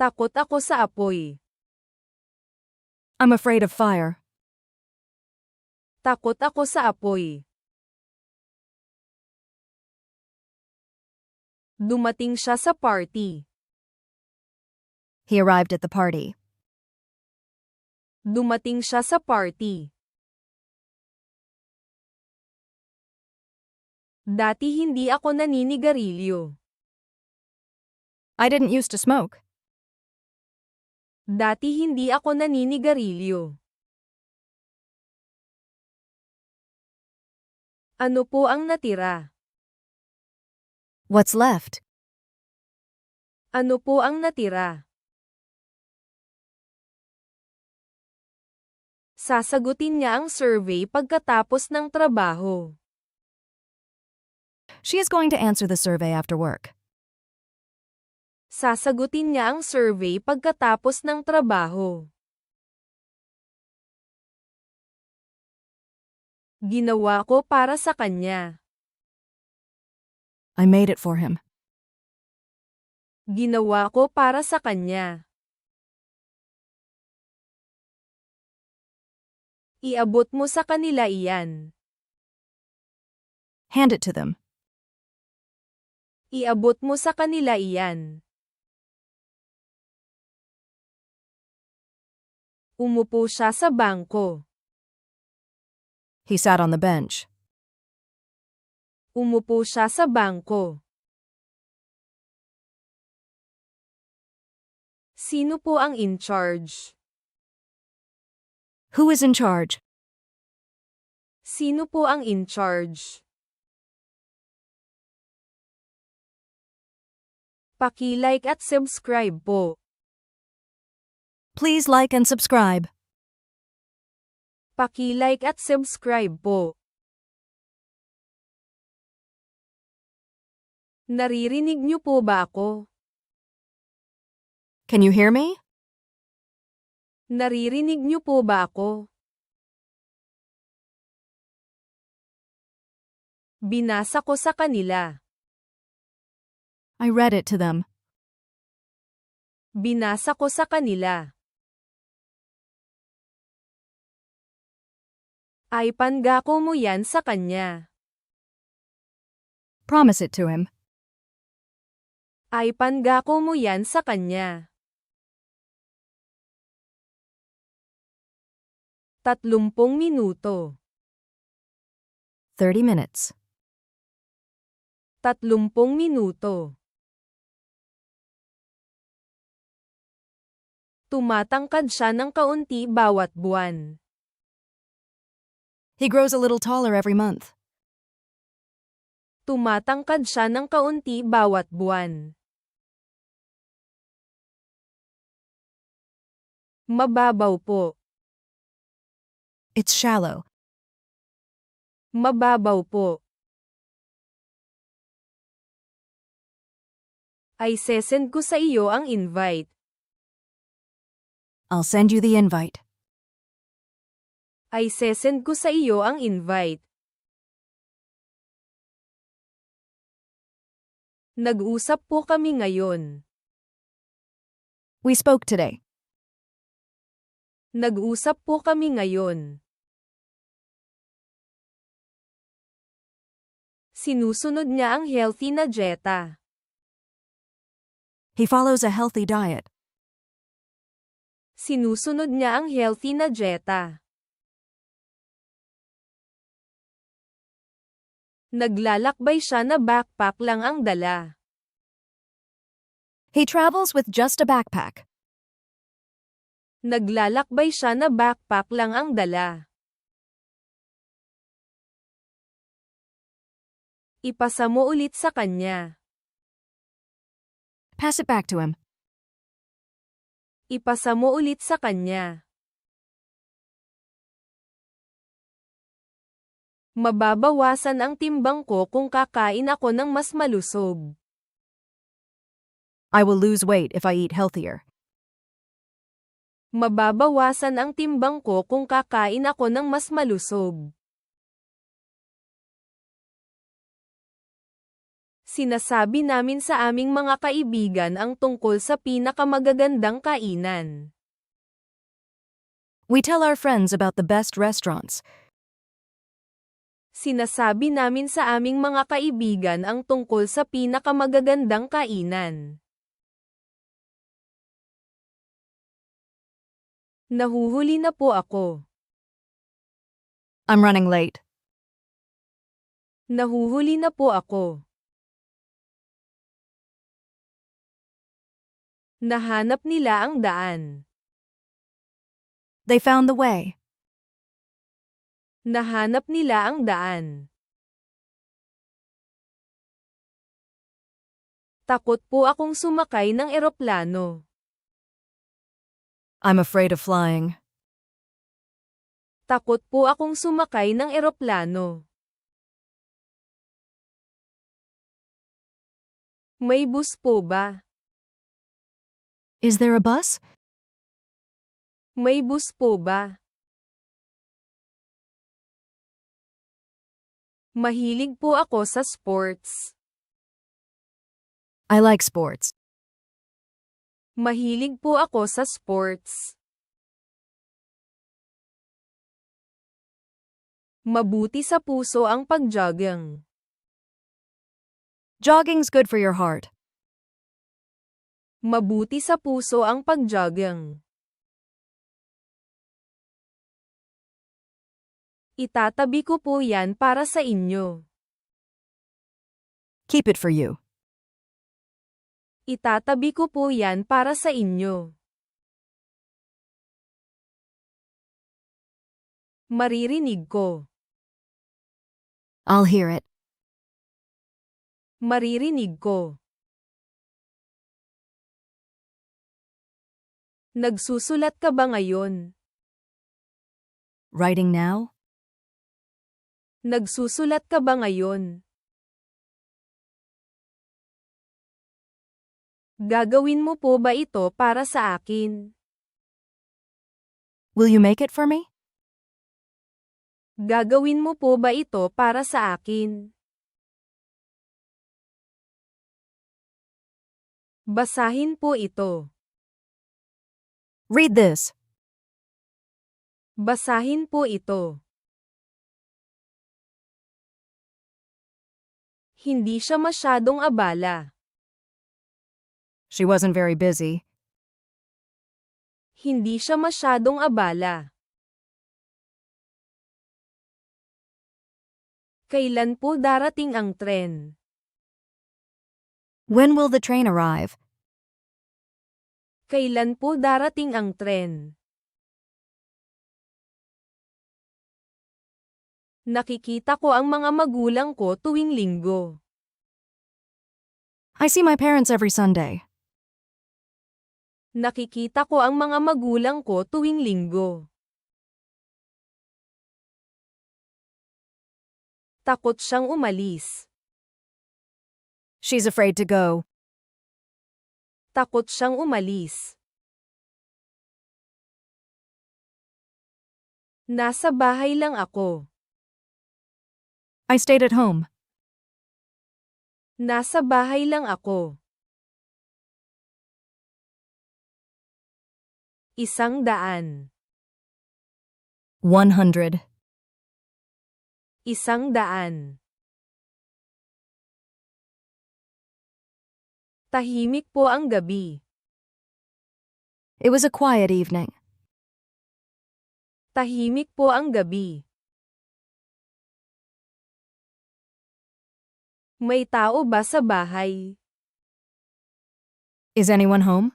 Takot ako sa apoy. I'm afraid of fire. Takot ako sa apoy. Dumating siya sa party. He arrived at the party. Dumating siya sa party. Dati hindi ako naninigarilyo. I didn't used to smoke. Dati hindi ako naninigarilyo. Ano po ang natira? What's left? Ano po ang natira? Sasagutin niya ang survey pagkatapos ng trabaho. She is going to answer the survey after work. Sasagutin niya ang survey pagkatapos ng trabaho. Ginawa ko para sa kanya. I made it for him. Ginawa ko para sa kanya. Iabot mo sa kanila iyan. Hand it to them. Iabot mo sa kanila iyan. Umupo siya sa bangko. He sat on the bench. Umupo siya sa bangko. Sino po ang in charge? Who is in charge? Sino po ang in charge? Paki-like at subscribe po. Please like and subscribe. Paki-like at subscribe po. Naririnig niyo po ba ako? Can you hear me? Naririnig niyo po ba ako? Binasa ko sa kanila. I read it to them. Binasa ko sa kanila. Ay pangako mo yan sa kanya. Promise it to him. Ay pangako mo yan sa kanya. 30 minuto. 30 minutes. 30 minuto. Tumatangkad siya ng kaunti bawat buwan. He grows a little taller every month. Tumatangkad siya ng kaunti bawat buwan. Mababaw po. It's shallow. Mababaw po. Ay sesend ko sa iyo ang invite. I'll send you the invite. Ay sesend ko sa iyo ang invite. Nag-usap po kami ngayon. We spoke today. Nag-usap po kami ngayon. Sinusunod niya ang healthy na dieta. He follows a healthy diet. Sinusunod niya ang healthy na dieta. Naglalakbay siya na backpack lang ang dala. He travels with just a backpack. Naglalakbay siya na backpack lang ang dala. Ipasa mo ulit sa kanya. Pass it back to him. Ipasa mo ulit sa kanya. Mababawasan ang timbang ko kung kakain ako ng mas malusog. I will lose weight if I eat healthier. Mababawasan ang timbang ko kung kakain ako ng mas malusog. Sinasabi namin sa aming mga kaibigan ang tungkol sa pinakamagagandang kainan. We tell our friends about the best restaurants. Sinasabi namin sa aming mga kaibigan ang tungkol sa pinakamagagandang kainan. Nahuhuli na po ako. I'm running late. Nahuhuli na po ako. Nahanap nila ang daan. They found the way. Nahanap nila ang daan. Takot po akong sumakay ng eroplano. I'm afraid of flying. Takot po akong sumakay ng eroplano. May bus po ba? Is there a bus? May bus po ba? Mahilig po ako sa sports. I like sports. Mahilig po ako sa sports. Mabuti sa puso ang pag-jogging. Jogging's good for your heart. Mabuti sa puso ang pag-jogging. Itatabi ko po yan para sa inyo. Keep it for you. Itatabi ko po yan para sa inyo. Maririnig ko. I'll hear it. Maririnig ko. Nagsusulat ka ba ngayon? Writing now? Nagsusulat ka ba ngayon? Gagawin mo po ba ito para sa akin? Will you make it for me? Gagawin mo po ba ito para sa akin? Basahin po ito. Read this. Basahin po ito. Hindi siya masyadong abala. She wasn't very busy. Hindi siya masyadong abala. Kailan po darating ang tren? When will the train arrive? Kailan po darating ang tren? Nakikita ko ang mga magulang ko tuwing linggo. I see my parents every Sunday. Nakikita ko ang mga magulang ko tuwing linggo. Takot siyang umalis. She's afraid to go. Takot siyang umalis. Nasa bahay lang ako. I stayed at home. Nasa bahay lang ako. 100. 100. 100. Tahimik po ang gabi. It was a quiet evening. Tahimik po ang gabi. May tao ba sa bahay? Is anyone home?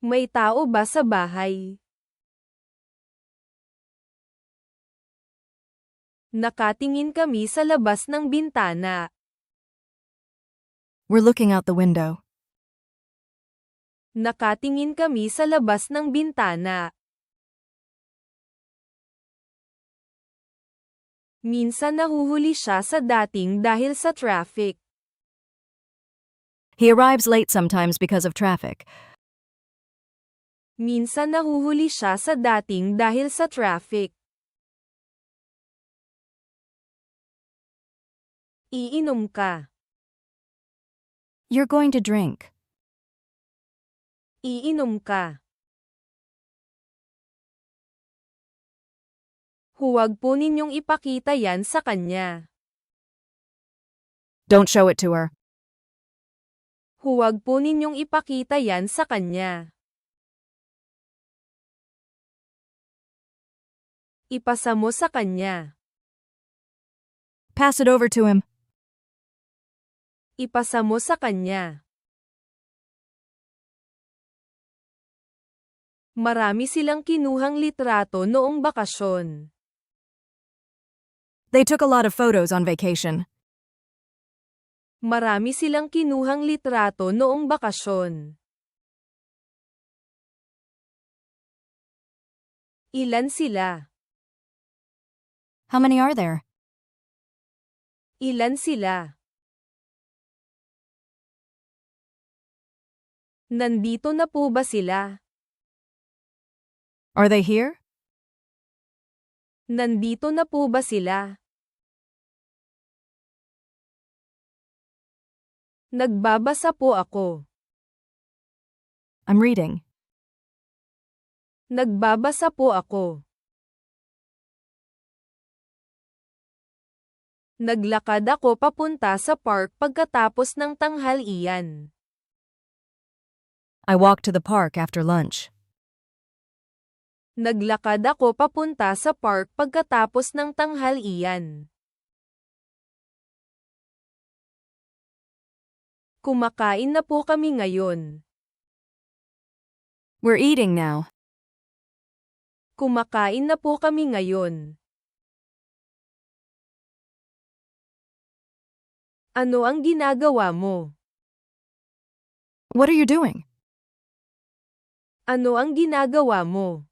May tao ba sa bahay? Nakatingin kami sa labas ng bintana. We're looking out the window. Nakatingin kami sa labas ng bintana. Minsan nahuhuli siya sa dating dahil sa traffic. He arrives late sometimes because of traffic. Minsan nahuhuli siya sa dating dahil sa traffic. Iinom ka. You're going to drink. Iinom ka. Huwag po ninyong ipakita yan sa kanya. Don't show it to her. Huwag po ninyong ipakita yan sa kanya. Ipasa mo sa kanya. Pass it over to him. Ipasa mo sa kanya. Marami silang kinuhang litrato noong bakasyon. They took a lot of photos on vacation. Marami silang kinuhang litrato noong bakasyon. Ilan sila? How many are there? Ilan sila? Nandito na po ba sila? Are they here? Nandito na po ba sila? Nagbabasa po ako. I'm reading. Nagbabasa po ako. Naglakad ako papunta sa park pagkatapos ng tanghalian. I walked to the park after lunch. Naglakad ako papunta sa park pagkatapos ng tanghalian. Kumakain na po kami ngayon. We're eating now. Kumakain na po kami ngayon. Ano ang ginagawa mo? What are you doing? Ano ang ginagawa mo?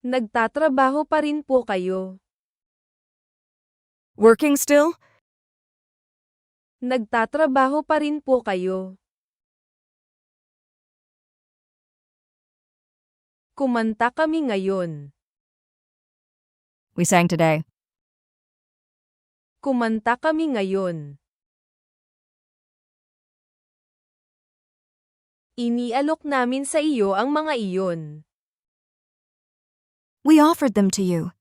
Nagtatrabaho pa rin po kayo. Working still? Nagtatrabaho pa rin po kayo. Kumanta kami ngayon. We sang today. Kumanta kami ngayon. Inialok namin sa iyo ang mga iyon. We offered them to you.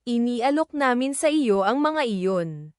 Inialok namin sa iyo ang mga iyon.